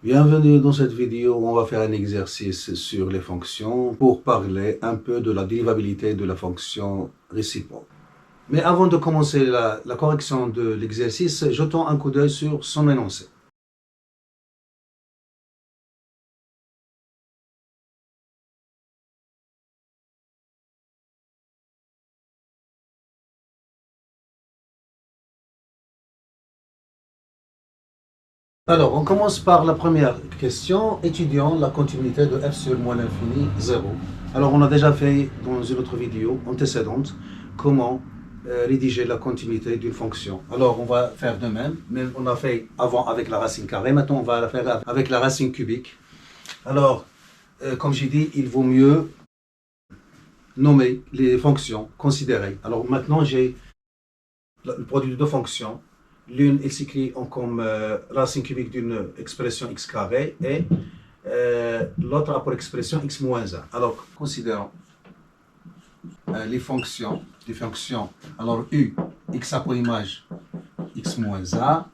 Bienvenue dans cette vidéo où on va faire un exercice sur les fonctions pour parler un peu de la dérivabilité de la fonction réciproque. Mais avant de commencer la correction de l'exercice, jetons un coup d'œil sur son énoncé. Alors, on commence par la première question, étudiant la continuité de f sur moins l'infini 0. Alors, on a déjà fait dans une autre vidéo antécédente comment rédiger la continuité d'une fonction. Alors, on va faire de même, mais on a fait avant avec la racine carrée, maintenant on va la faire avec la racine cubique. Alors, comme j'ai dit, il vaut mieux nommer les fonctions considérées. Alors, maintenant, j'ai le produit de deux fonctions. L'une, elle s'écrit comme racine cubique d'une expression x carré et l'autre a pour expression x moins 1. Alors, considérons les fonctions. Alors, u, x a pour image x moins 1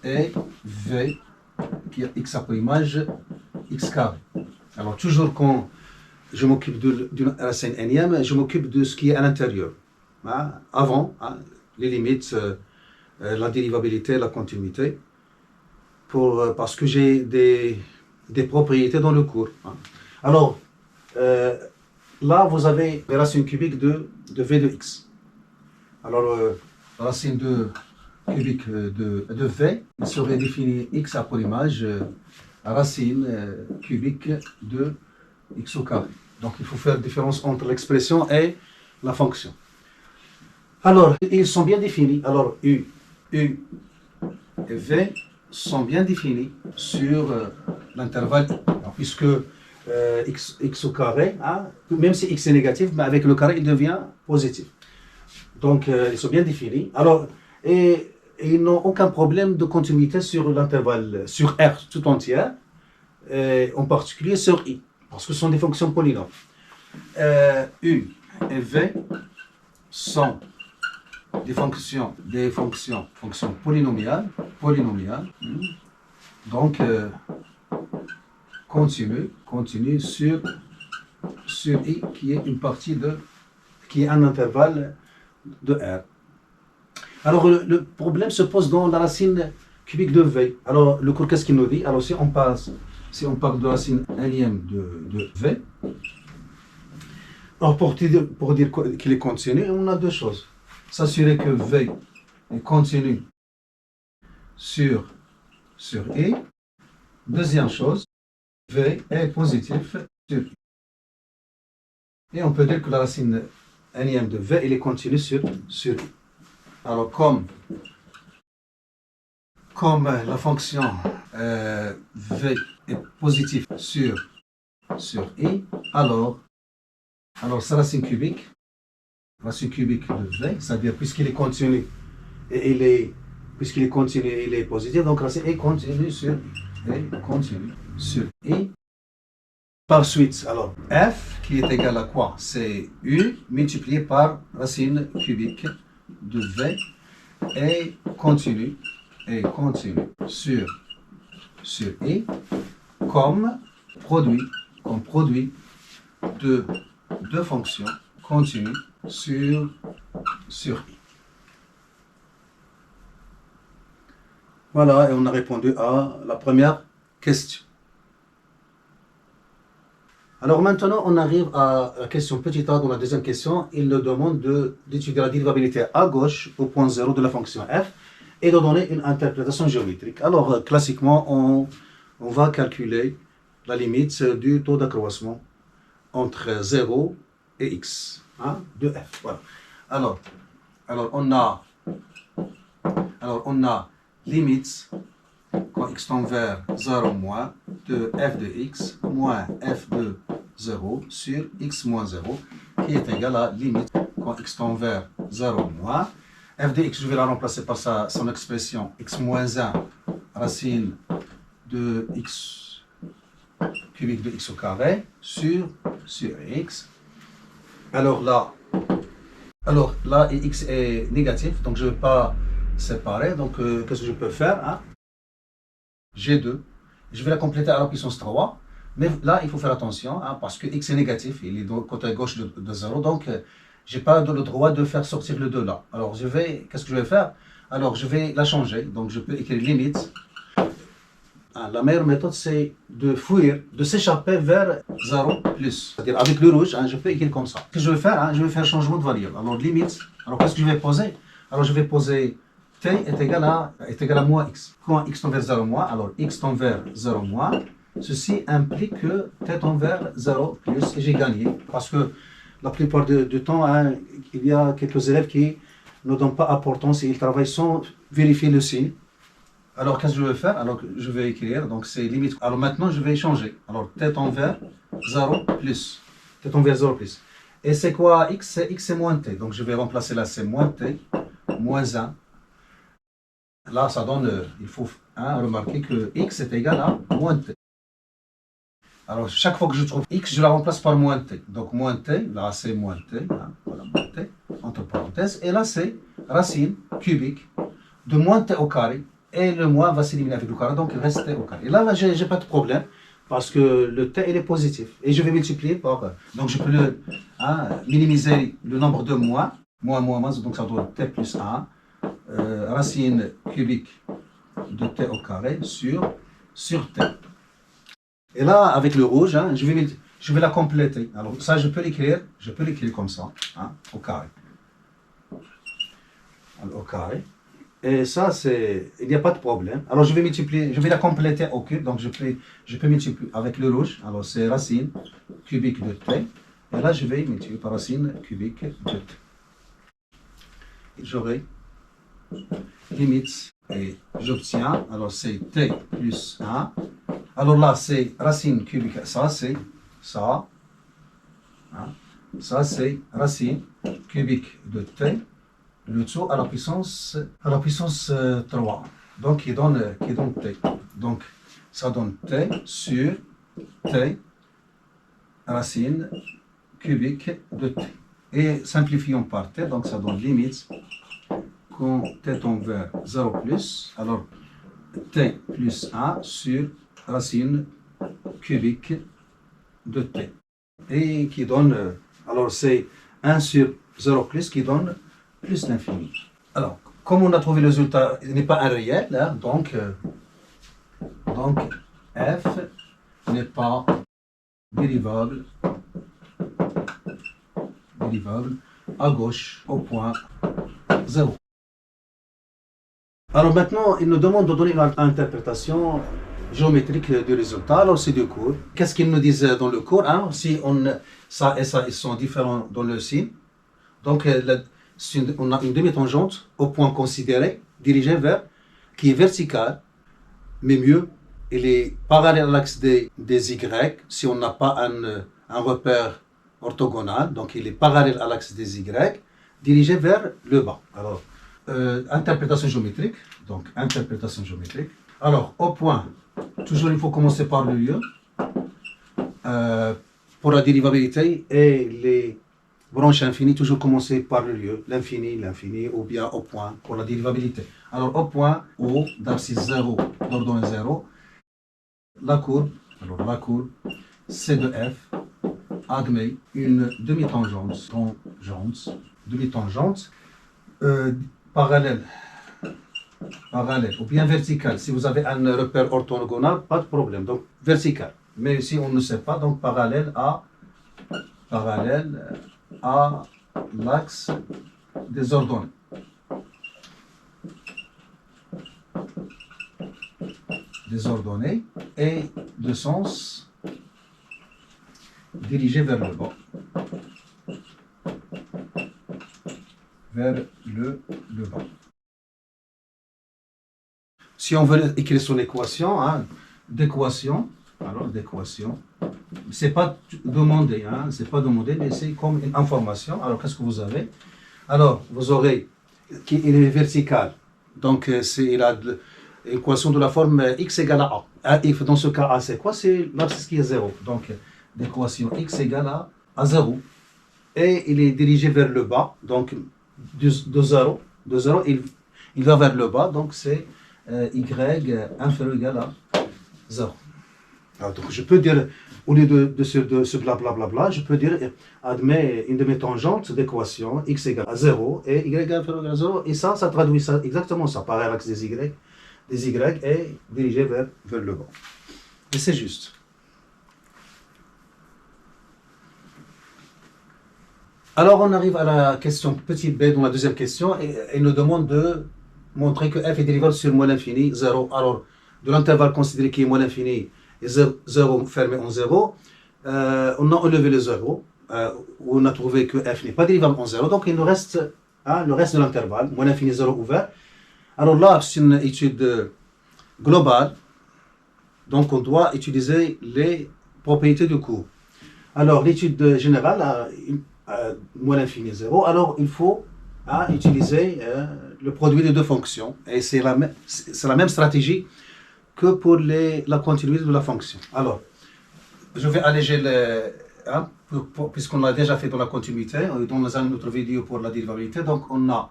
et v, qui a x a pour image x carré. Alors, toujours quand je m'occupe d'une racine énième, je m'occupe de ce qui est à l'intérieur. Hein, avant, hein, les limites, la dérivabilité, la continuité, parce que j'ai des propriétés dans le cours. Hein. Alors, là, vous avez les racines cubiques de v de x. Alors, la racine cubique de v serait définie x a pour image racine cubique de x au carré. Donc, il faut faire la différence entre l'expression et la fonction. Alors, ils sont bien définis. Alors, u et v sont bien définis sur l'intervalle puisque x au carré, hein, même si x est négatif, mais avec le carré, il devient positif. Donc, ils sont bien définis. Alors, et ils n'ont aucun problème de continuité sur l'intervalle, sur R tout entière, en particulier sur I, parce que ce sont des fonctions polynômes. U et V sont des fonctions polynomiales. Donc, continue sur I, qui est une partie qui est un intervalle de R. Alors, le problème se pose dans la racine cubique de V. Alors, le cours, qu'est-ce qu'il nous dit? Alors, si on parle de racine énième de V, alors pour dire qu'il est continu, on a deux choses. S'assurer que V est continu sur I. Deuxième chose, V est positif sur I. Et on peut dire que la racine énième de V, elle est continue sur I. Alors, comme la fonction V est positive sur I, alors sa racine cubique de V, c'est-à-dire puisqu'il est continu et puisqu'il est continu et il est positif, donc racine est continue sur I. Par suite, alors f qui est égal à quoi? C'est u multiplié par racine cubique de v et continue sur I comme produit de deux fonctions continues sur I. Voilà, et on a répondu à la première question. Alors maintenant, on arrive à la question petit a, dans la deuxième question. Il nous demande d'étudier la dérivabilité à gauche au point 0 de la fonction f et de donner une interprétation géométrique. Alors, classiquement, on va calculer la limite du taux d'accroissement entre 0 et x, hein, de f. Voilà. Alors on a limite quand x tend vers 0 moins de f de x moins f de 0 sur x moins 0 qui est égal à limite quand x tend vers 0 moins f de x, je vais la remplacer par son expression x moins 1 racine de x cubique de x au carré sur x. Alors là x est négatif, donc je ne vais pas séparer. Donc qu'est-ce que je peux faire, hein? G2 je vais la compléter à la puissance 3. Mais là, il faut faire attention, hein, parce que x est négatif, il est du côté gauche de 0, donc je n'ai pas le droit de faire sortir le 2 là. Alors, qu'est-ce que je vais faire? Alors, je vais la changer, donc je peux écrire limite. La meilleure méthode, c'est de fuir, de s'échapper vers 0 plus. C'est-à-dire, avec le rouge, hein, je peux écrire comme ça. Ce que je vais faire, hein, je vais faire changement de variable. Alors, limite, alors qu'est-ce que je vais poser? Alors, je vais poser t est égal à moins x. Quand x tend vers 0 moins, alors x tend vers 0 moins, ceci implique que t tend vers 0 plus, et j'ai gagné. Parce que la plupart du temps, hein, il y a quelques élèves qui ne donnent pas importance et ils travaillent sans vérifier le signe. Alors, qu'est-ce que je vais faire? Alors, je vais écrire, donc c'est limite. Alors, maintenant, je vais changer. Alors, t tend vers 0 plus. T tend vers 0 plus. Et c'est quoi x? X c'est moins t. Donc, je vais remplacer là, c'est moins t, moins 1. Là, ça donne, il faut remarquer que x est égal à moins t. Alors, chaque fois que je trouve x, je la remplace par moins t. Donc, moins t, là, c'est moins t. Hein, voilà, moins t, entre parenthèses. Et là, c'est racine cubique de moins t au carré. Et le moins va s'éliminer avec le carré, donc il reste t au carré. Et là, je n'ai pas de problème, parce que le t, il est positif. Et je vais multiplier par... Donc, je peux minimiser le nombre de moins, donc ça doit être t plus 1. Racine cubique de t au carré sur t. Et là, avec le rouge, hein, je vais la compléter. Alors ça, je peux l'écrire comme ça, hein, au carré. Alors, au carré. Et ça, il n'y a pas de problème. Alors je vais multiplier, je vais la compléter au cube. Donc je peux multiplier avec le rouge. Alors c'est racine cubique de t. Et là, je vais multiplier par racine cubique de t. J'aurai limite et j'obtiens, alors c'est t plus 1. Alors là, c'est racine cubique, ça c'est ça. Hein, ça c'est racine cubique de t, le tout à la puissance 3. Donc qui donne t. Donc ça donne t sur t racine cubique de t. Et simplifions par t, donc ça donne limite quand t tend vers 0 plus, alors t plus 1 sur racine cubique de t. Et qui donne, alors c'est 1 sur 0 plus qui donne plus l'infini. Alors, comme on a trouvé le résultat, il n'est pas un réel, hein, donc f n'est pas dérivable à gauche au point 0. Alors maintenant, il nous demande de donner une interprétation géométrique du résultat. Alors c'est du cours. Qu'est-ce qu'ils nous disent dans le cours, hein? Si ça et ça, ils sont différents dans le signe. Donc on a une demi-tangente au point considéré, dirigé vers, qui est vertical, mais mieux, il est parallèle à l'axe des Y, si on n'a pas un repère orthogonal, donc il est parallèle à l'axe des Y, dirigé vers le bas. Alors, interprétation géométrique. Donc, interprétation géométrique. Alors, au point, toujours il faut commencer par le lieu. Pour la dérivabilité et les branches infinies, toujours commencer par le lieu, l'infini, ou bien au point pour la dérivabilité. Alors, au point O, d'abscisse 0, d'ordonnée 0, la courbe C de F admet une demi-tangente, parallèle ou bien verticale. Si vous avez un repère orthogonal, pas de problème, donc vertical. Mais si on ne sait pas, donc parallèle à l'axe des ordonnées. Et de sens dirigé vers le bas. Si on veut écrire son équation, d'équation, c'est pas demandé, mais c'est comme une information. Alors qu'est-ce que vous avez? Alors vous aurez qu'il est vertical, donc il a l'équation de la forme x égale à a. Dans ce cas A, c'est quoi? C'est l'abscisse qui est 0. Donc l'équation x égale à 0. Et il est dirigé vers le bas, donc de 0, il va vers le bas, donc c'est y inférieur égal à 0. Alors, donc, je peux dire, au lieu de ce blablabla, je peux dire, admets une de mes tangentes d'équation x égale à 0 et y égale à 0. Et ça traduit ça, exactement ça, par l'axe des y est dirigé vers le bas. Et c'est juste. Alors, on arrive à la question petit b, dans la deuxième question, et il nous demande de montrer que f est dérivable sur moins l'infini, 0. Alors, de l'intervalle considéré qui est moins l'infini, et 0 fermé en 0, on a enlevé le 0, on a trouvé que f n'est pas dérivable en 0, donc il nous reste le reste de l'intervalle, moins l'infini, 0 ouvert. Alors là, c'est une étude globale, donc on doit utiliser les propriétés du cours. Alors, l'étude générale, moins l'infini 0, alors il faut utiliser le produit de deux fonctions. Et c'est la même stratégie que pour la continuité de la fonction. Alors, je vais alléger puisqu'on l'a déjà fait dans la continuité, dans une autre vidéo pour la dérivabilité. Donc, on a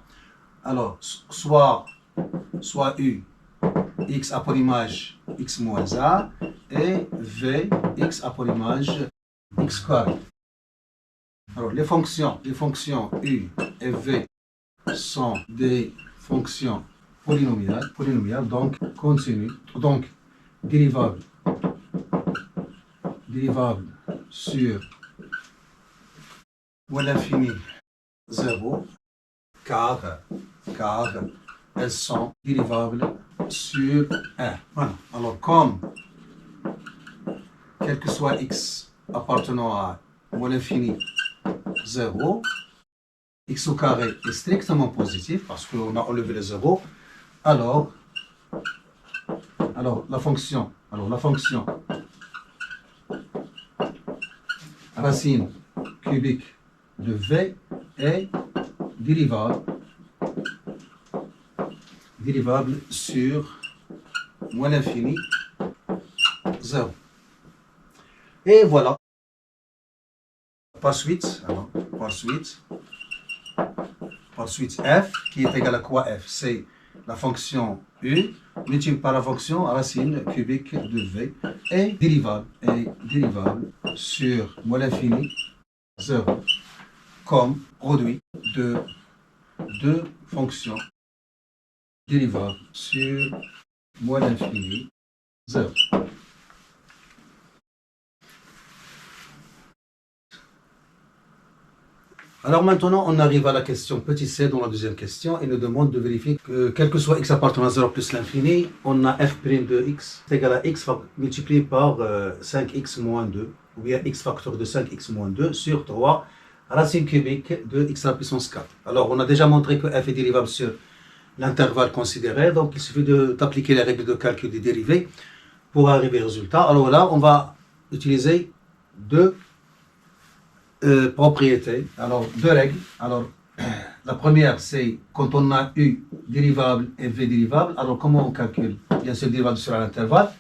alors soit u x a pour image x moins a et v x a pour image x carré. Alors, les fonctions u et v sont des fonctions polynomiales, donc continues, donc dérivables sur moins l'infini 0, car elles sont dérivables sur 1. Voilà. Alors, comme quel que soit x appartenant à moins l'infini 0, x au carré est strictement positif parce qu'on a enlevé le 0, alors la fonction racine cubique de v est dérivable sur moins l'infini 0. Et voilà. Par suite, f qui est égal à quoi f? C'est la fonction u multiplié par la fonction racine cubique de v est dérivable sur moins l'infini 0 comme produit de deux fonctions dérivables sur moins l'infini 0. Alors maintenant, on arrive à la question petit c dans la deuxième question. Il nous demande de vérifier que quel que soit x appartenant à 0 plus l'infini, on a f' de x est égal à x multiplié par 5x moins 2, ou bien x facteur de 5x moins 2 sur 3 racine cubique de x à la puissance 4. Alors, on a déjà montré que f est dérivable sur l'intervalle considéré, donc il suffit d'appliquer les règles de calcul des dérivés pour arriver au résultat. Alors là, on va utiliser deux propriétés, alors deux règles. Alors la première, c'est quand on a u dérivable et v dérivable, alors comment on calcule? Bien sûr, dérivable sur l'intervalle.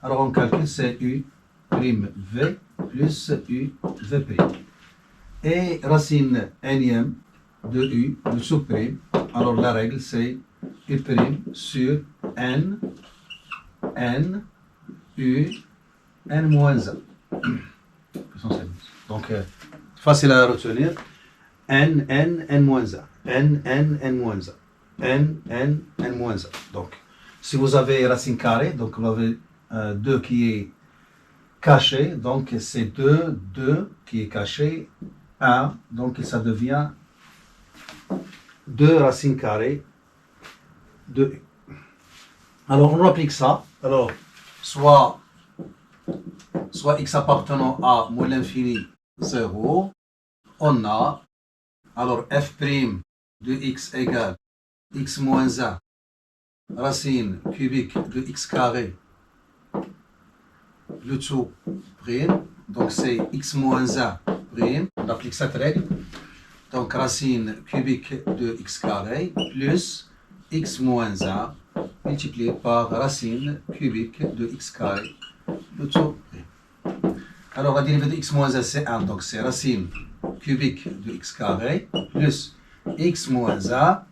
Alors on calcule c'est u prime v plus u v prime. Et racine nème de u, le sous-prime, alors la règle c'est u prime sur n u n moins 1. Donc facile à retenir, n moins 1, n moins 1, n moins 1. Donc, si vous avez racine carrée, donc vous avez 2 qui est caché, donc c'est 2 qui est caché, 1, donc ça devient 2 racines carrées de u. Alors, on applique ça, alors, soit x appartenant à moins l'infini 0, on a, alors f' de x égale x moins 1 racine cubique de x carré, le tout prime, donc c'est x moins 1 prime, on applique cette règle, donc racine cubique de x carré plus x moins 1 multiplié par racine cubique de x carré, le tout prime. Alors la dérivée de x moins 1 c'est 1, donc c'est racine cubique de x carré plus x moins 1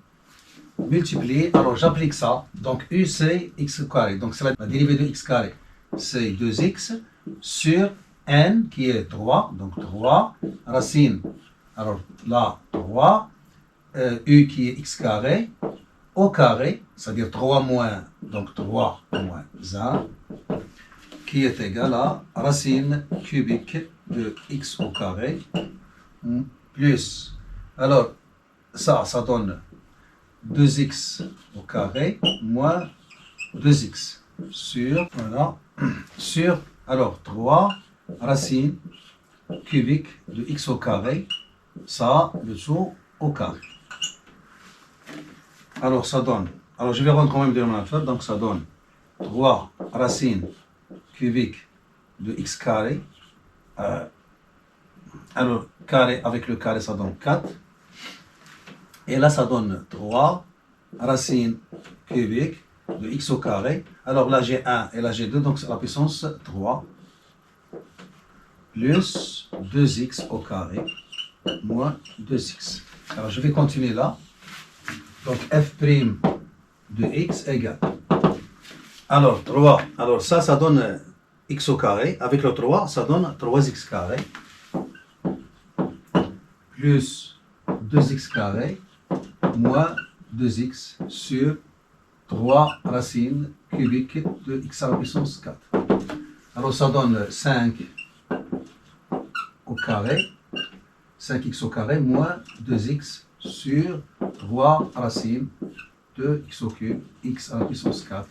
multiplié, alors j'applique ça, donc u c'est x carré, donc c'est la dérivée de x carré c'est 2x sur n qui est 3, donc 3 racine, alors là 3, u qui est x carré, au carré, c'est-à-dire 3 moins, donc 3 moins 1, qui est égal à racine cubique de x au carré, plus, alors ça donne 2x au carré moins 2x sur, voilà, sur, alors 3 racine cubique de x au carré, ça, le tout au carré. Alors ça donne, alors je vais rendre quand même le dénominateur, donc ça donne 3 racine cubique de x carré, alors carré avec le carré ça donne 4, et là ça donne 3 racine cubique de x au carré, alors là j'ai 1 et là j'ai 2, donc c'est la puissance 3, plus 2x au carré, moins 2x. Alors je vais continuer là, donc f' de x égale, alors 3, alors ça donne x au carré, avec le 3, ça donne 3x carré, plus 2x carré, moins 2x sur 3 racines cubiques de x à la puissance 4. Alors ça donne 5 au carré, 5x au carré, moins 2x sur 3 racines de x au cube, x à la puissance 4.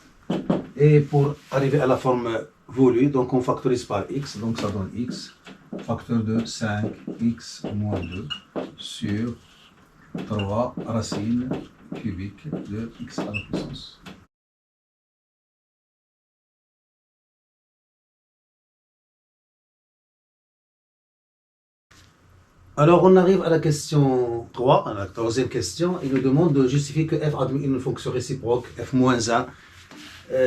Et pour arriver à la forme voulue, donc on factorise par x, donc ça donne x, facteur de 5x moins 2 sur 3 racines cubiques de x à la puissance. Alors on arrive à la question 3, à la troisième question. Il nous demande de justifier que f admet une fonction réciproque f-1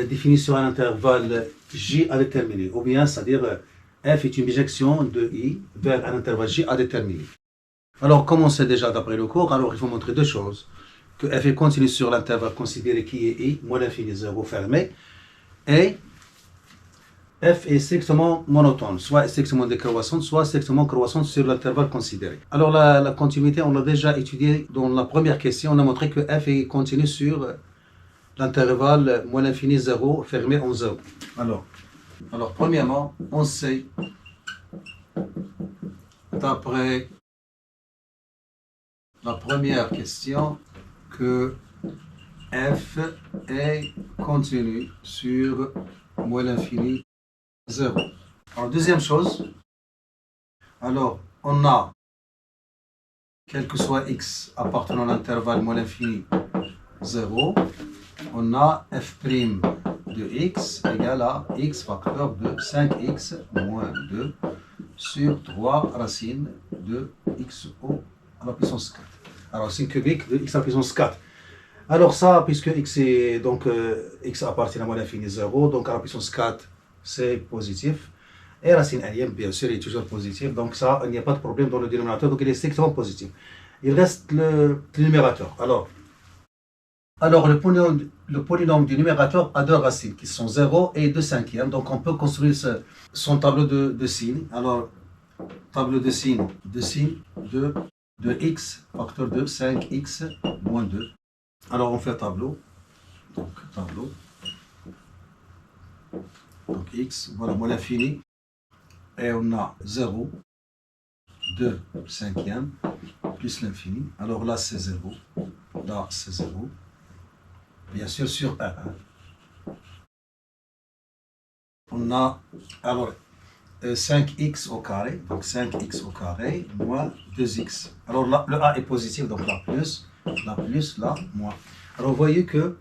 définie sur un intervalle j à déterminer, ou bien c'est-à-dire f est une bijection de i vers un intervalle j à déterminer. Alors comme on sait déjà d'après le cours, alors il faut montrer deux choses. Que f est continu sur l'intervalle considéré qui est i, moins l'infini 0 fermé, et f est strictement monotone, soit strictement décroissante, soit strictement croissante sur l'intervalle considéré. Alors la continuité, on l'a déjà étudié dans la première question, on a montré que f est continu sur l'intervalle moins l'infini 0 fermé en 0. Alors premièrement, on sait, d'après la première question, que f est continu sur moins l'infini 0. Alors deuxième chose, alors on a, quel que soit x appartenant à l'intervalle moins l'infini 0, on a f' de x égale à x facteur de 5x moins 2 sur 3 racines de x à la puissance 4. Alors racine cubique de x à la puissance 4. Alors ça, puisque x est donc x appartient à moins l'infini 0, donc à la puissance 4 c'est positif. Et racine énième, bien sûr, est toujours positif. Donc ça, il n'y a pas de problème dans le dénominateur, donc il est strictement positif. Il reste le numérateur. Alors le polynôme du numérateur a deux racines qui sont 0 et 2 cinquièmes. Donc on peut construire son tableau de signes. Alors, tableau de signes de x, facteur de 5x moins 2. Alors on fait tableau. Donc tableau. Donc x, voilà, moins l'infini. Et on a 0, 2 cinquièmes, plus l'infini. Alors là c'est 0, là c'est 0. Bien sûr sur 1. On a alors 5x au carré, donc 5x au carré, moins 2x. Alors là, le a est positif, donc là, là, moins. Alors vous voyez que,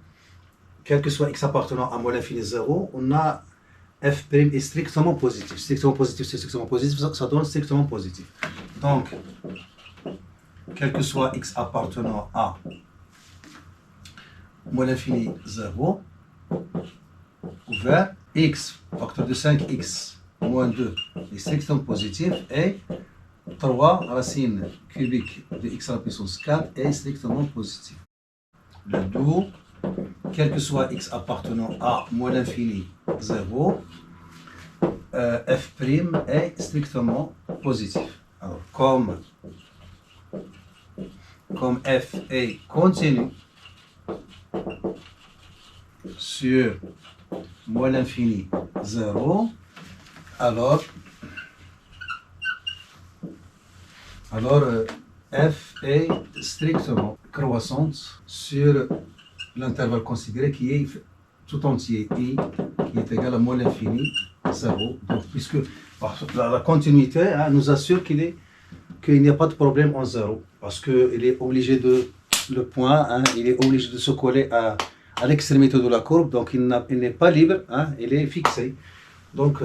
quel que soit x appartenant à moins l'infini 0, on a f' est strictement positif. Strictement positif, c'est strictement positif, ça donne strictement positif. Donc, quel que soit x appartenant à moins l'infini 0, ouvert, x, facteur de 5x moins 2 est strictement positif, et 3 racines cubiques de x à la puissance 4 est strictement positif. Le d'où, quel que soit x appartenant à moins l'infini 0, f' est strictement positif. Alors, comme f est continu sur moins l'infini 0, alors f est strictement croissante sur l'intervalle considéré qui est tout entier i qui est égal à moins l'infini 0. Donc, puisque la continuité nous assure qu'il n'y a pas de problème en 0, parce qu'il est obligé de, le point, il est obligé de se coller à l'extrémité de la courbe, donc il n'est pas libre, il est fixé. Donc,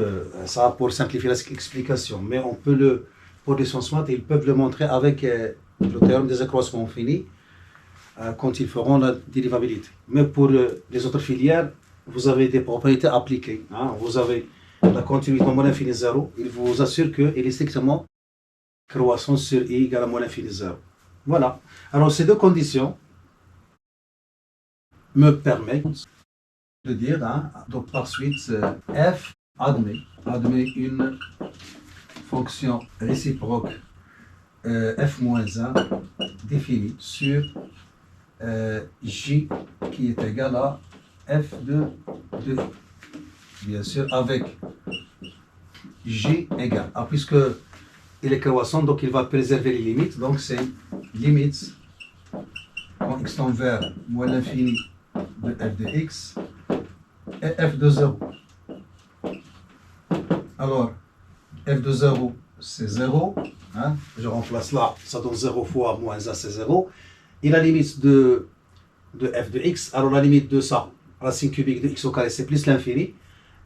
ça pour simplifier l'explication, mais on peut pour les sciences maths, ils peuvent le montrer avec le théorème des accroissements finis quand ils feront la dérivabilité. Mais pour les autres filières, vous avez des propriétés appliquées. Vous avez la continuité moins l'infini 0, il vous assure qu'il est strictement croissant sur i égale à moins l'infini 0. Voilà. Alors, ces deux conditions me permettent de dire, donc par suite, f admet une fonction réciproque f-1 définie sur j qui est égal à f de i. Bien sûr, avec j égale a, puisque il est croissant, donc il va préserver les limites, donc c'est limite quand x tend vers moins l'infini de f de x et f de 0. Alors, f de 0, c'est 0. Je remplace là, ça donne 0 fois moins 1, c'est 0. Et la limite de f de x, alors la limite de ça, racine cubique de x au carré, c'est plus l'infini.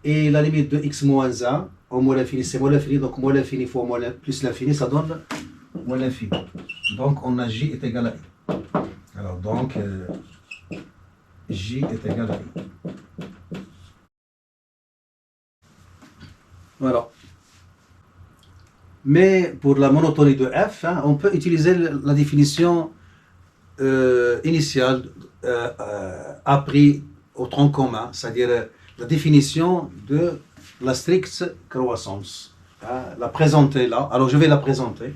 Et la limite de x moins 1 au moins l'infini, c'est moins l'infini. Donc, moins l'infini fois plus l'infini, ça donne moins l'infini. Donc, on a j est égal à i. Alors, donc, j est égal à i. Voilà. Mais pour la monotonie de f, on peut utiliser la définition initiale apprise au tronc commun, c'est-à-dire la définition de la stricte croissance. La présenter là. Alors je vais la présenter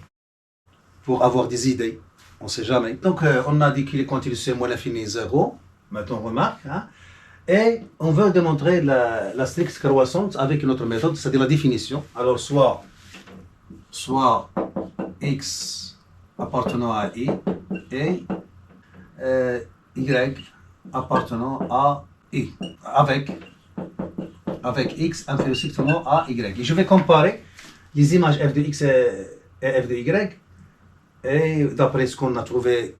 pour avoir des idées. On ne sait jamais. Donc on a dit qu'il est continu sur moins l'infini 0. Maintenant on remarque. Et on veut démontrer la stricte croissance avec une autre méthode, c'est-à-dire la définition. Alors soit x appartenant à i et y appartenant à i avec x inférieur strictement à y. Et je vais comparer les images f de x et f de y, et d'après ce qu'on a trouvé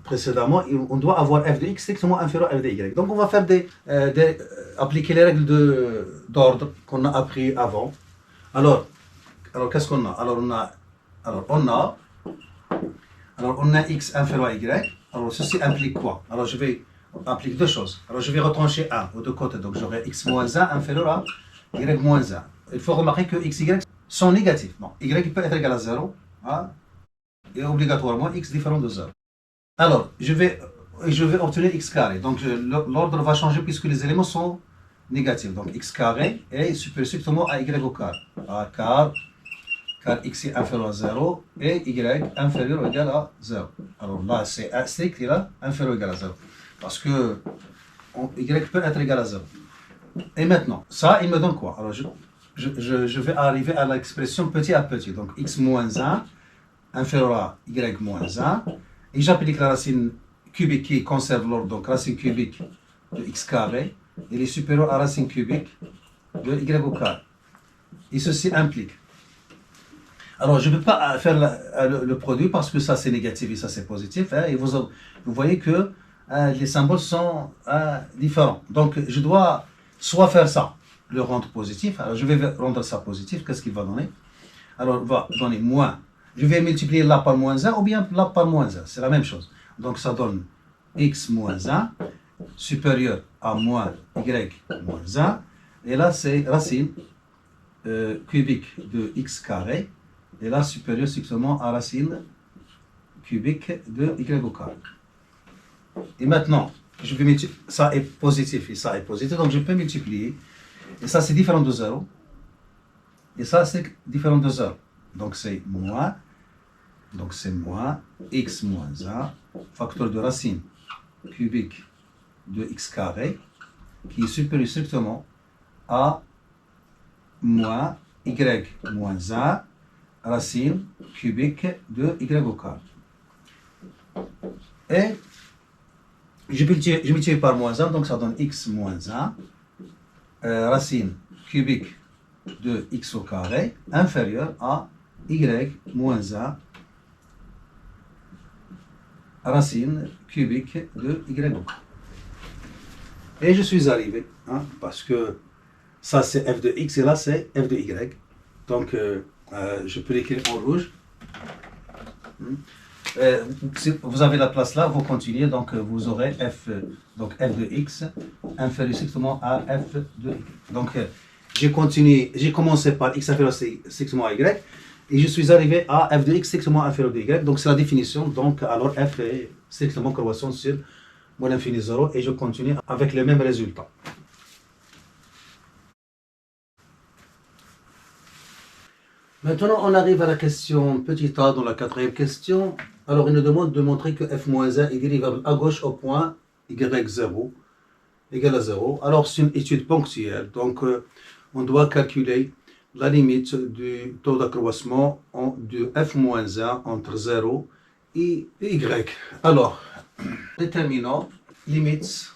précédemment, on doit avoir f de x strictement inférieur à f de y. Donc on va faire appliquer les règles d'ordre qu'on a appris avant. Alors qu'est-ce qu'on a? Alors on a x inférieur à y. Alors ceci implique quoi? Alors je vais appliquer deux choses. Alors je vais retrancher 1 aux deux côtés. Donc j'aurai x moins 1 inférieur à y moins 1. Il faut remarquer que x, y sont négatifs. Bon, y peut être égal à 0. Et obligatoirement x différent de 0. Alors, je vais obtenir x carré. Donc, l'ordre va changer puisque les éléments sont négatifs. Donc, x carré est supérieur strictement à y au carré. Car x est inférieur à 0 et y inférieur ou égal à 0. Alors là, c'est strict, il est inférieur ou égal à 0. Parce que y peut être égal à 0. Et maintenant, ça, il me donne quoi? Alors, je vais arriver à l'expression petit à petit. Donc, x moins 1 inférieur à y moins 1. Et j'applique la racine cubique qui conserve l'ordre, donc racine cubique de x carré, il est supérieur à racine cubique de y au carré. Et ceci implique. Alors, je ne peux pas faire le produit parce que ça c'est négatif et ça c'est positif. Et vous voyez que les symboles sont différents. Donc, je dois soit faire ça, le rendre positif. Alors, je vais rendre ça positif. Qu'est-ce qu'il va donner? Alors, il va donner moins. Je vais multiplier là par moins 1 ou bien là par moins 1. C'est la même chose. Donc ça donne x moins 1 supérieur à moins y moins 1. Et là, c'est racine cubique de x carré. Et là, supérieur strictement à racine cubique de y au carré. Et maintenant, je vais multiplier. Ça est positif et ça est positif. Donc je peux multiplier. Et ça, c'est différent de 0. Et ça, c'est différent de 0. Donc c'est moins x moins 1, facteur de racine cubique de x carré, qui est supérieur strictement à moins y moins 1, racine cubique de y au carré. Et je multiplie par moins 1, donc ça donne x moins 1, racine cubique de x au carré, inférieur à y moins 1, racine cubique de y au carré. Et je suis arrivé, parce que ça c'est f de x et là c'est f de y. Donc je peux l'écrire en rouge. Si vous avez la place là, vous continuez, donc vous aurez f de x inférieur strictement à f de y. Donc j'ai commencé par x inférieur strictement à y, et je suis arrivé à f de x strictement inférieur de y. Donc c'est la définition, donc alors f est strictement croissant sur moins l'infini 0, et je continue avec le même résultat. Maintenant, on arrive à la question petit a dans la quatrième question. Alors, il nous demande de montrer que f-1 est dérivable à gauche au point y0 égale à 0. Alors, c'est une étude ponctuelle. Donc, on doit calculer la limite du taux d'accroissement de f-1 entre 0 et y. Alors, déterminons limite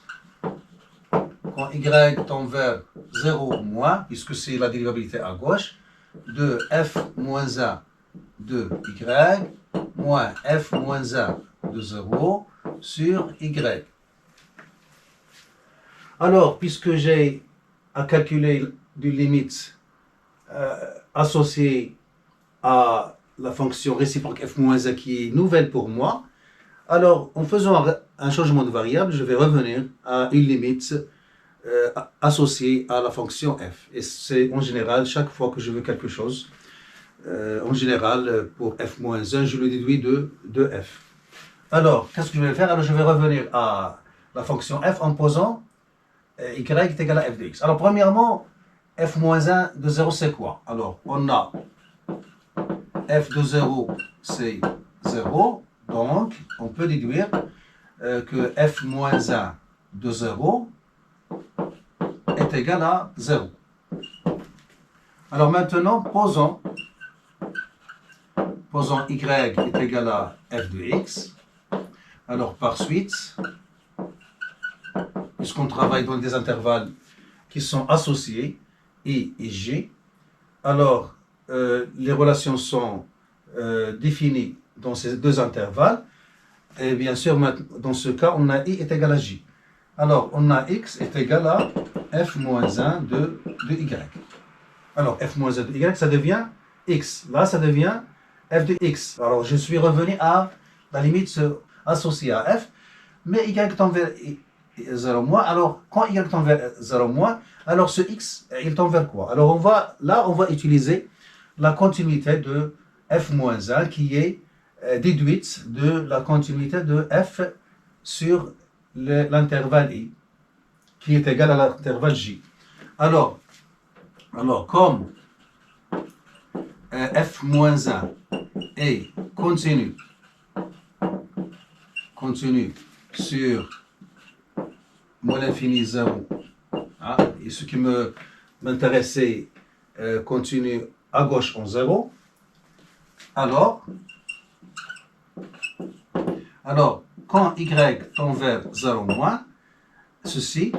quand y tend vers 0 ou moins, puisque c'est la dérivabilité à gauche, de f-1 de y moins f-1 de 0 sur y. Alors, puisque j'ai à calculer des limites associées à la fonction réciproque f-1 qui est nouvelle pour moi, alors en faisant un changement de variable, je vais revenir à une limite associée à la fonction f. Et c'est en général, chaque fois que je veux quelque chose, en général, pour f-1, je le déduis de f. Alors, qu'est-ce que je vais faire? Alors, je vais revenir à la fonction f en posant y est égal à f de x. Alors, premièrement, f-1 de 0, c'est quoi? Alors, on a f de 0, c'est 0. Donc, on peut déduire que f-1 de 0 est égal à 0. Alors maintenant, posons y est égal à f de x. Alors par suite, puisqu'on travaille dans des intervalles qui sont associés, I et J, alors les relations sont définies dans ces deux intervalles. Et bien sûr, dans ce cas, on a I est égal à J. Alors, on a x est égal à f-1 de y. Alors, f-1 de y, ça devient x. Là, ça devient f de x. Alors, je suis revenu à la limite associée à f, mais y tend vers 0 Alors, quand y tend vers 0 alors ce x, il tend vers quoi? Alors, on va utiliser la continuité de f-1 qui est déduite de la continuité de f sur l'intervalle i, qui est égal à l'intervalle j. Alors comme f-1 est continu sur moins l'infini 0, et ce qui m'intéressait continue à gauche en 0, alors quand y tend vers 0 ceci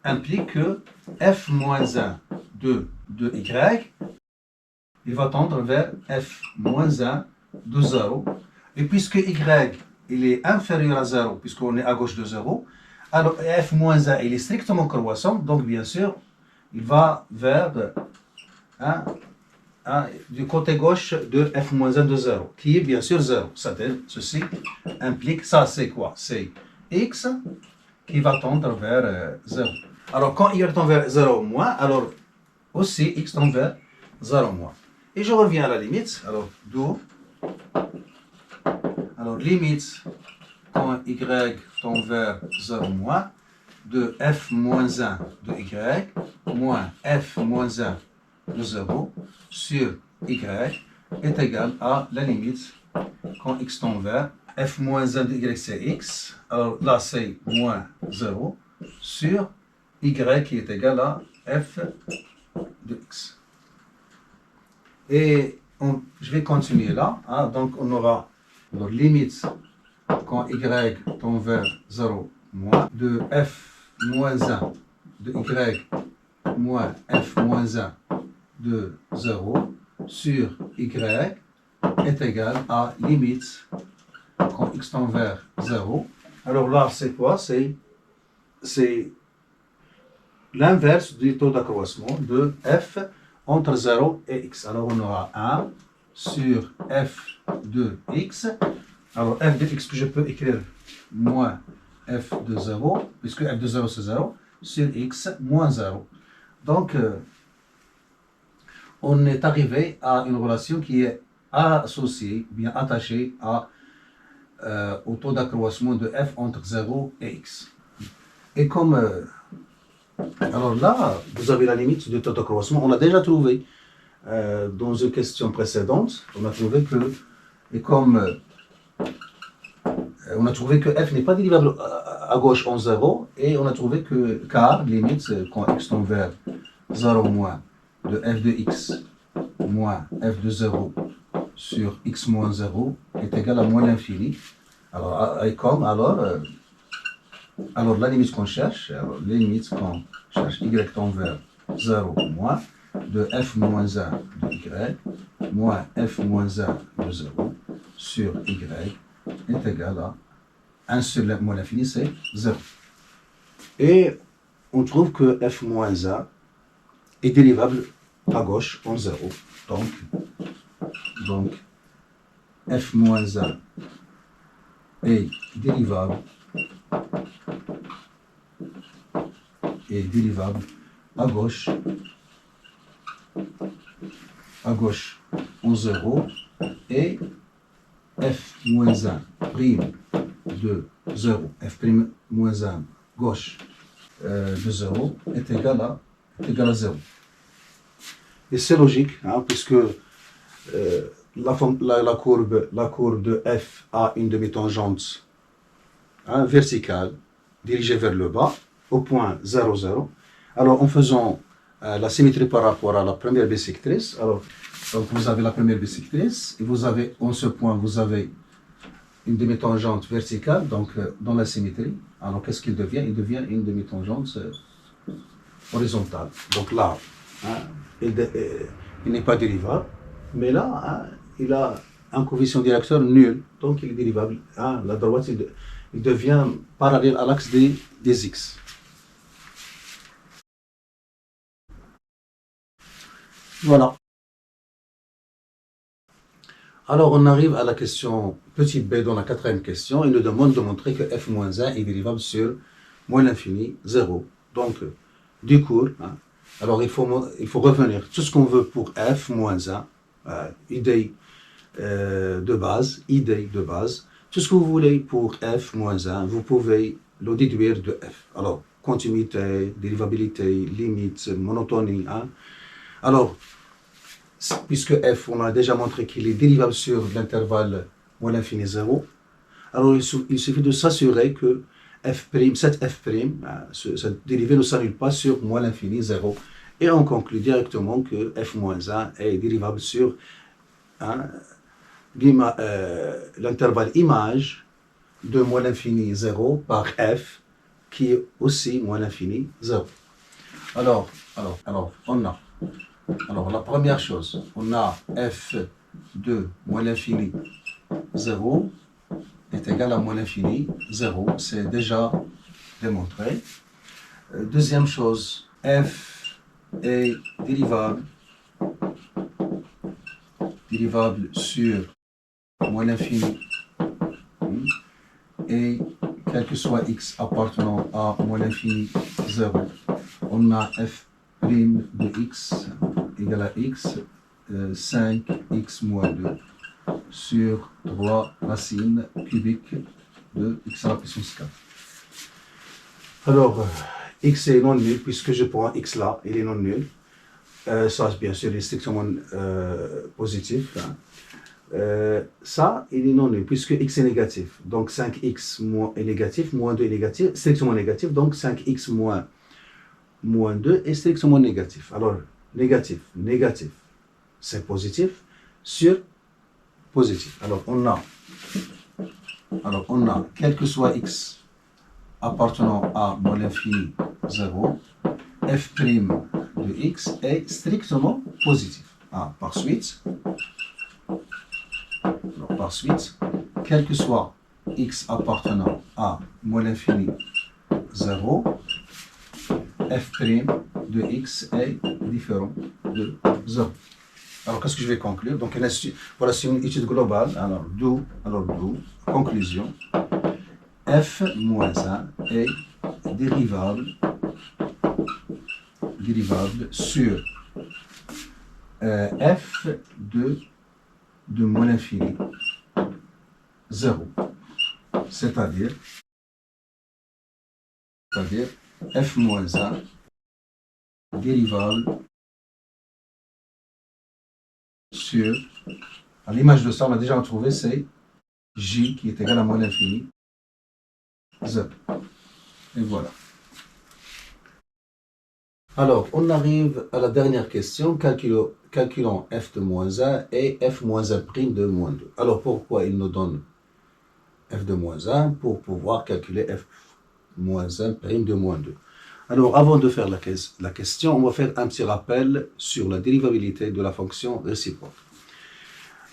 implique que f-1 de y, il va tendre vers f-1 de 0. Et puisque y il est inférieur à 0, puisqu'on est à gauche de 0, alors f-1 il est strictement croissant, donc bien sûr, il va vers du côté gauche de f-1 de 0, qui est bien sûr 0. Ceci implique, ça c'est quoi? C'est x qui va tendre vers 0. Alors quand y tend vers 0 alors aussi x tend vers 0 Et je reviens à la limite, alors d'où? Alors limite quand y tend vers 0 de f-1 de y moins f-1 de 0 sur y est égal à la limite quand x tend vers f moins 1 de y, c'est x. Alors là, c'est moins 0 sur y qui est égal à f de x. Et je vais continuer là. Hein, donc, on aura la limite quand y tend vers 0 moins de f moins 1 de y moins f moins 1 de 0 sur y est égal à limite quand x tend vers 0. Alors là, c'est quoi? C'est l'inverse du taux d'accroissement de f entre 0 et x. Alors on aura 1 sur f de x. Alors f de x que je peux écrire moins f de 0, puisque f de 0 c'est 0, sur x moins 0. Donc on est arrivé à une relation qui est associée, bien attachée au taux d'accroissement de f entre 0 et x. Et comme alors là, vous avez la limite du taux d'accroissement. On l'a déjà trouvé dans une question précédente. On a trouvé que, et comme on a trouvé que f n'est pas dérivable à gauche en 0, et on a trouvé que car limite quand x tend vers 0 moins de f de x moins f de 0 sur x moins 0 est égal à moins l'infini. Alors, et comme alors la limite qu'on cherche, alors les limites qu'on cherche y tend vers 0 moins de f moins 1 de y moins f moins 1 de 0 sur y est égal à 1 sur moins l'infini, c'est 0. Et on trouve que f moins 1 est dérivable à gauche en 0. Donc f moins 1 est dérivable à gauche en 0 et f moins 1 prime de 0, f prime moins 1 gauche de 0 est égal à 0. Et c'est logique, hein, puisque la courbe de f a une demi-tangente verticale dirigée vers le bas au point 0, 0. Alors en faisant la symétrie par rapport à la première bissectrice, alors donc vous avez la première bissectrice et vous avez en ce point vous avez une demi-tangente verticale, donc dans la symétrie. Alors qu'est-ce qu'il devient? Il devient une demi-tangente horizontale. Donc là, hein, il n'est pas dérivable, mais là, hein, il a un coefficient directeur nul, donc il est dérivable. Hein, la droite, il devient parallèle à l'axe des x. Voilà. Alors, on arrive à la question petit b dans la quatrième question. Il nous demande de montrer que f-1 est dérivable sur moins l'infini, 0. Donc, du cours, hein, alors il faut revenir. Tout ce qu'on veut pour f-1, idée de base, tout ce que vous voulez pour f-1, vous pouvez le déduire de f. Alors, continuité, dérivabilité, limite, monotonie. Hein. Alors, puisque f, on a déjà montré qu'il est dérivable sur l'intervalle moins l'infini 0, alors il suffit de s'assurer que cette f', cette dérivée ne s'annule pas sur moins l'infini 0. Et on conclut directement que f-1 est dérivable sur l'intervalle image de moins l'infini 0 par f, qui est aussi moins l'infini 0. Alors, on a... Alors, la première chose, on a f de moins l'infini 0 est égal à moins l'infini 0. C'est déjà démontré. Deuxième chose, f est dérivable sur moins l'infini et quel que soit x appartenant à moins l'infini 0, on a f' de x égale à x 5x moins 2 sur 3 racines cubiques de x à la puissance 4. Alors, x est non nul, puisque je prends x là, il est non nul. Ça, bien sûr, est strictement positif. Hein. Ça, il est non nul, puisque x est négatif. Donc 5x est négatif, moins 2 est négatif, strictement négatif. Donc 5x moins 2 est strictement négatif. Alors, négatif, négatif, c'est positif, sur positif. Alors, on a, quel que soit x appartenant à moins l'infini 0, f' de x est strictement positif. Par suite, quel que soit x appartenant à moins l'infini 0, f' de x est différent de 0. Alors, qu'est-ce que je vais conclure? Donc, voilà, c'est une étude globale. Alors, d'où, conclusion, f moins 1 est dérivable sur f de moins l'infini 0. C'est-à-dire f moins 1 dérivable sur, à l'image de ça, on a déjà trouvé, c'est j qui est égal à moins l'infini 0. Et voilà. Alors, on arrive à la dernière question, calculons f de moins 1 et f moins 1' de moins 2. Alors, pourquoi il nous donne f de moins 1? Pour pouvoir calculer f moins 1' de moins 2. Alors, avant de faire la question, on va faire un petit rappel sur la dérivabilité de la fonction réciproque.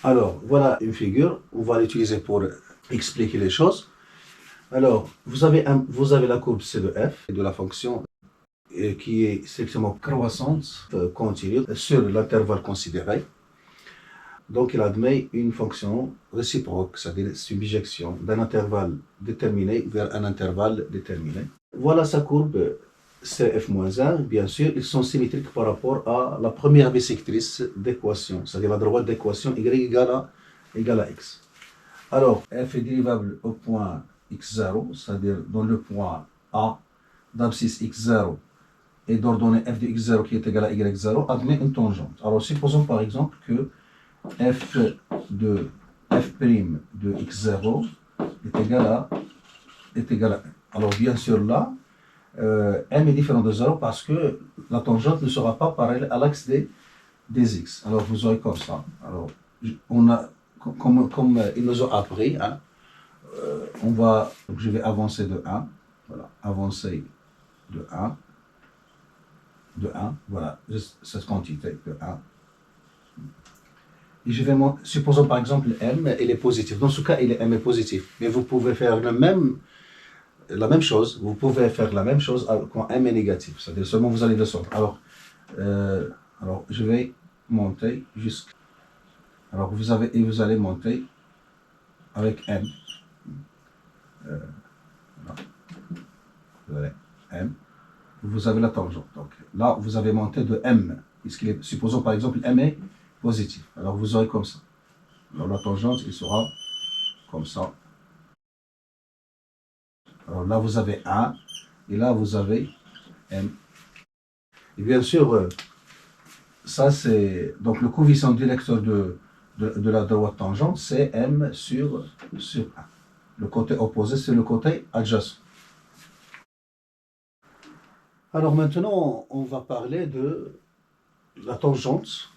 Alors, voilà une figure, on va l'utiliser pour expliquer les choses. Alors, vous avez la courbe C de f de la fonction qui est strictement croissante, continue, sur l'intervalle considéré. Donc, il admet une fonction réciproque, c'est-à-dire une bijection d'un intervalle déterminé vers un intervalle déterminé. Voilà sa courbe CF-1. Bien sûr, ils sont symétriques par rapport à la première bisectrice d'équation, c'est-à-dire la droite d'équation y égale à x. Alors, f est dérivable au point x0, c'est-à-dire dans le point A d'abscisse x0 et d'ordonnée f de x0 qui est égal à y0, admet une tangente. Alors, supposons par exemple que f' de x0 est égal à 1. Alors, bien sûr, là, m est différent de 0 parce que la tangente ne sera pas parallèle à l'axe des x. Alors, vous aurez comme ça. Alors, comme ils nous ont appris, hein, donc je vais avancer de 1. Voilà, avancer de 1. Voilà, cette quantité de 1. Et je vais supposons par exemple m, il est positif. Dans ce cas, m est positif. Mais vous pouvez faire la même chose. Vous pouvez faire la même chose quand m est négatif. C'est-à-dire seulement vous allez descendre. Alors, je vais monter jusqu'à. Alors, vous allez monter avec m. Voilà. Vous avez m. Vous avez la tangente. Donc là, vous avez monté de m. Supposons par exemple m est positif. Alors vous aurez comme ça. Alors la tangente, il sera comme ça. Alors là, vous avez 1. Et là, vous avez m. Et bien sûr, ça c'est. Donc le coefficient directeur de la droite tangente, c'est m sur 1. Le côté opposé, c'est le côté adjacent. Alors maintenant, on va parler de la tangente,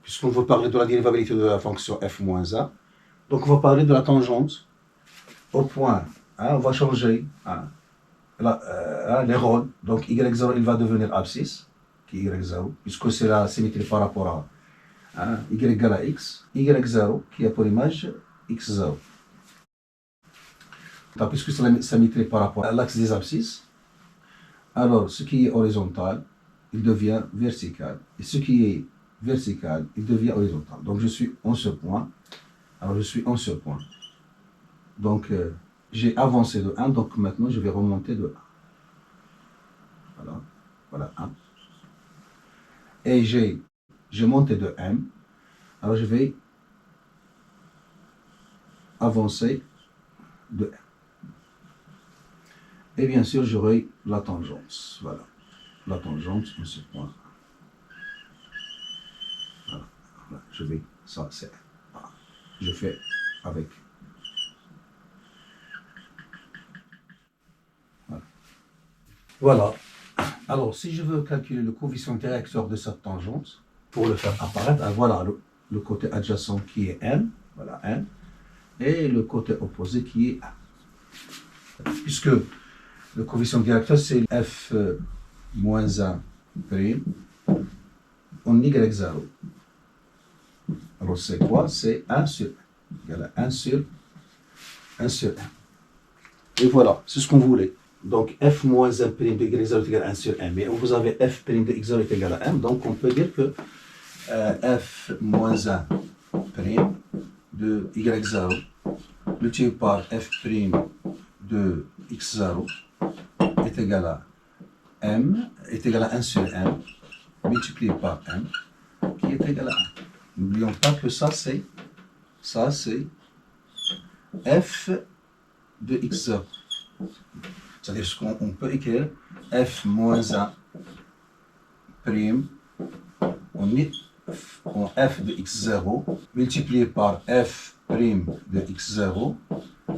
puisqu'on veut parler de la dérivabilité de la fonction f-1. Donc on va parler de la tangente au point. On va changer les rôles. Donc y0, il va devenir abscisse, qui est y0, puisque c'est la symétrie par rapport à y égale à x. y0, qui a pour image x0. Donc, puisque c'est la symétrie par rapport à l'axe des abscisses, alors ce qui est horizontal, il devient vertical. Et ce qui est vertical, il devient horizontal. Donc je suis en ce point. Alors je suis en ce point. Donc j'ai avancé de 1, donc maintenant je vais remonter de 1. Voilà 1. Et j'ai monté de m. Alors je vais avancer de m. Et bien sûr, j'aurai la tangente. Voilà. La tangente en ce point. je vais, ça c'est, je fais avec. Voilà. Alors, si je veux calculer le coefficient directeur de cette tangente, pour le faire apparaître, voilà le côté adjacent qui est n, voilà n, et le côté opposé qui est a. Puisque le coefficient directeur, c'est f moins 1 prime en y0. Alors, c'est quoi? C'est 1 sur 1, égal à 1 sur 1 sur 1. Et voilà, c'est ce qu'on voulait. Donc, f moins 1 prime de y0 est égal à 1 sur 1. Mais vous avez f prime de x0 est égal à 1. Donc, on peut dire que f moins 1 prime de y0 multiplié par f prime de x0 est égal à m, est égal à 1 sur 1, multiplié par m, qui est égal à 1. N'oublions pas que ça, c'est f de x0. C'est-à-dire qu'on peut écrire f moins 1 prime en f de x0 multiplié par f prime de x0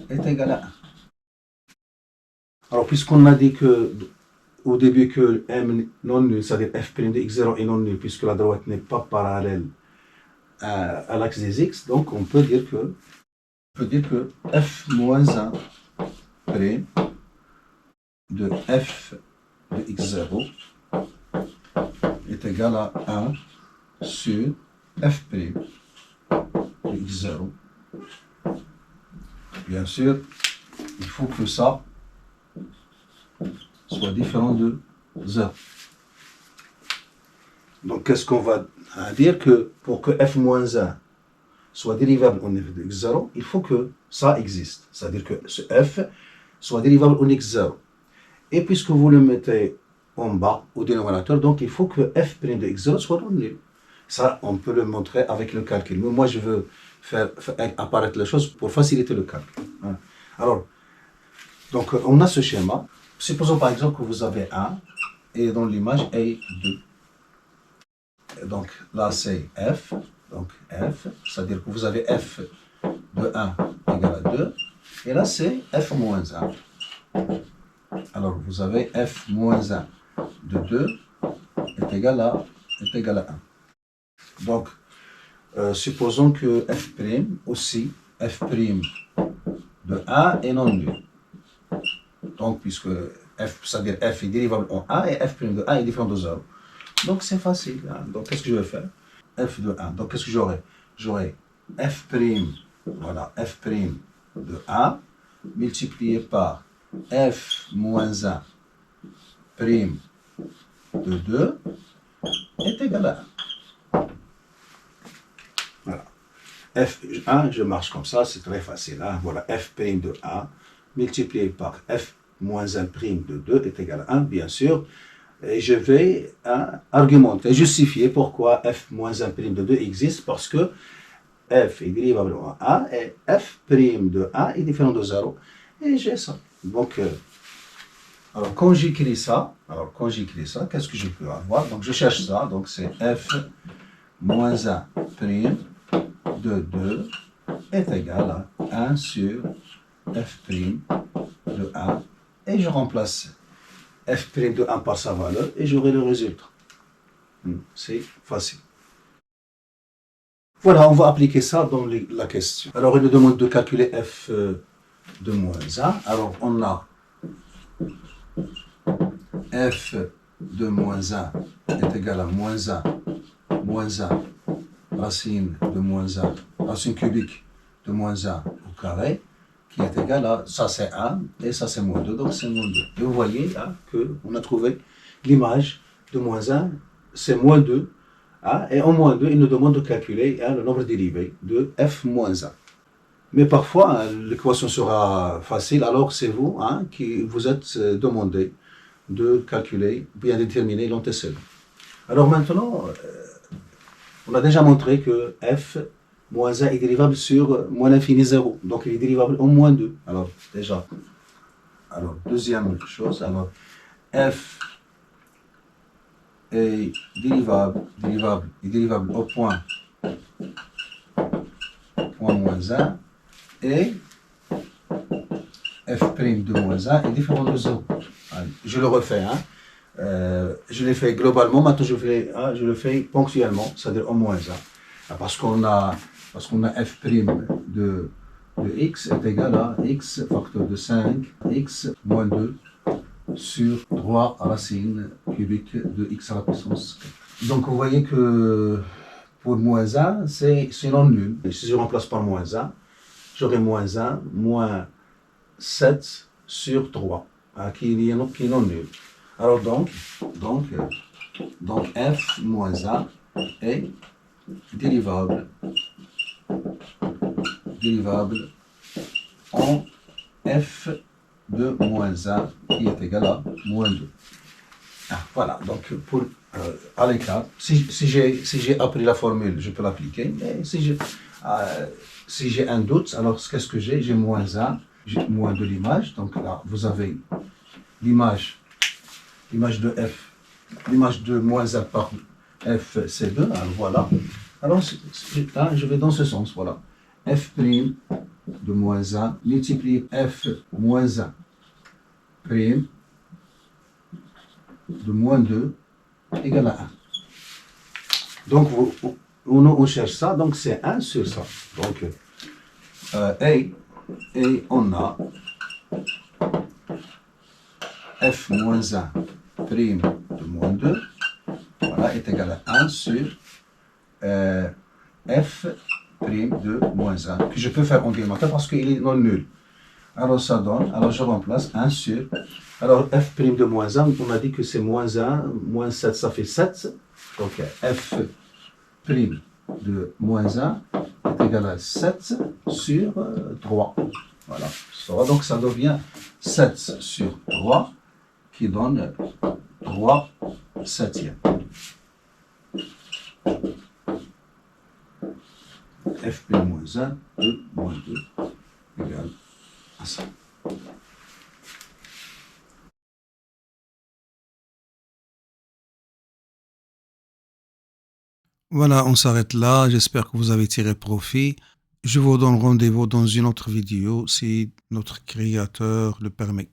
est égal à 1. Alors, puisqu'on a dit que au début que m non nul, c'est-à-dire f prime de x0 est non nul, puisque la droite n'est pas parallèle à l'axe des x, donc on peut dire que f moins 1 prime de f de x0 est égal à 1 sur f prime de x0. Bien sûr, il faut que ça soit différent de 0. Donc, qu'est-ce qu'on va dire? Que pour que f moins 1 soit dérivable en f de x0, il faut que ça existe. C'est-à-dire que ce f soit dérivable en x0. Et puisque vous le mettez en bas au dénominateur, donc il faut que f' de x0 soit non nul. Ça, on peut le montrer avec le calcul. Mais moi, je veux faire apparaître les choses pour faciliter le calcul. Alors, donc, on a ce schéma. Supposons par exemple que vous avez 1 et dans l'image est 2. Donc là, c'est f. Donc f, c'est-à-dire que vous avez f de 1 égale à 2. Et là, c'est f moins 1. Alors, vous avez f moins 1 de 2 est égal à 1. Donc, supposons que f' aussi, f' de 1 est non nul. Donc, puisque f, c'est-à-dire f est dérivable en 1 et f' de 1 est différent de 0. Donc, c'est facile. Hein. Donc, qu'est-ce que je vais faire? F de 1. Donc, qu'est-ce que j'aurai? J'aurai f', voilà, f' de 1 multiplié par f moins 1 prime de 2 est égal à 1. Voilà. F1, je marche comme ça, c'est très facile. Hein. Voilà, f' de 1 multiplié par f moins 1 prime de 2 est égal à 1, bien sûr. Et je vais argumenter, justifier pourquoi f moins 1 prime de 2 existe, parce que f est dérivable en 1 et f prime de 1 est différent de 0. Et j'ai ça. Donc, alors quand j'écris ça, qu'est-ce que je peux avoir? Donc, je cherche ça. Donc, c'est f moins 1 prime de 2 est égal à 1 sur f prime de 1. Et je remplace f' de 1 par sa valeur et j'aurai le résultat. C'est facile. Voilà, on va appliquer ça dans la question. Alors, il nous demande de calculer f de moins 1. Alors, on a f de moins 1 est égal à moins 1, racine de moins 1, racine cubique de moins 1 au carré, qui est égal à, ça c'est 1, et ça c'est moins 2, donc c'est moins 2. Et vous voyez hein, qu'on a trouvé l'image de moins 1, c'est moins 2, hein, et en moins 2, il nous demande de calculer hein, le nombre dérivé de f moins 1. Mais parfois, hein, l'équation sera facile, alors c'est vous hein, qui vous êtes demandé de calculer, bien déterminer l'antécédent. Alors maintenant, on a déjà montré que f moins 1 est dérivable sur moins l'infini 0. Donc il est dérivable en moins 2. Alors déjà, deuxième chose, alors f est dérivable au point moins moins 1 et f' de moins 1 est différent de 0. Je le refais. Hein. Je l'ai fait globalement, maintenant je le fais ponctuellement, c'est-à-dire au moins 1. Parce qu'on a f' de x est égal à x facteur de 5, x moins 2 sur 3 racine cubique de x à la puissance 4. Donc vous voyez que pour moins 1, c'est non nul. Et si je remplace par moins 1, j'aurai moins 1 moins 7 sur 3, qui est non nul. Alors donc f moins 1 est dérivable en f de moins 1 qui est égal à moins 2. Voilà, donc pour à l'écart, si j'ai appris la formule, je peux l'appliquer, mais si j'ai un doute, alors qu'est-ce que j'ai? J'ai moins 1, j'ai moins de l'image, donc là vous avez l'image de f, l'image de moins 1 par f c'est 2, alors voilà. Alors là, je vais dans ce sens, voilà. f' de moins 1 multiplié f moins 1 prime de moins 2 égale à 1. Donc, on cherche ça, donc c'est 1 sur ça. Donc, et on a f moins 1 prime de moins 2, voilà, est égal à 1 sur f prime de moins 1, que je peux faire en délémentaire parce qu'il est non nul. Alors ça donne, alors je remplace 1 sur, alors f' de moins 1, on a dit que c'est moins 1, moins 7, ça fait 7. Donc f' de moins 1 est égal à 7 sur 3. Voilà. Donc ça devient 7 sur 3 qui donne 3 septièmes. f' moins 1 de moins 2 égale à ça. Voilà, on s'arrête là. J'espère que vous avez tiré profit. Je vous donne rendez-vous dans une autre vidéo si notre créateur le permet.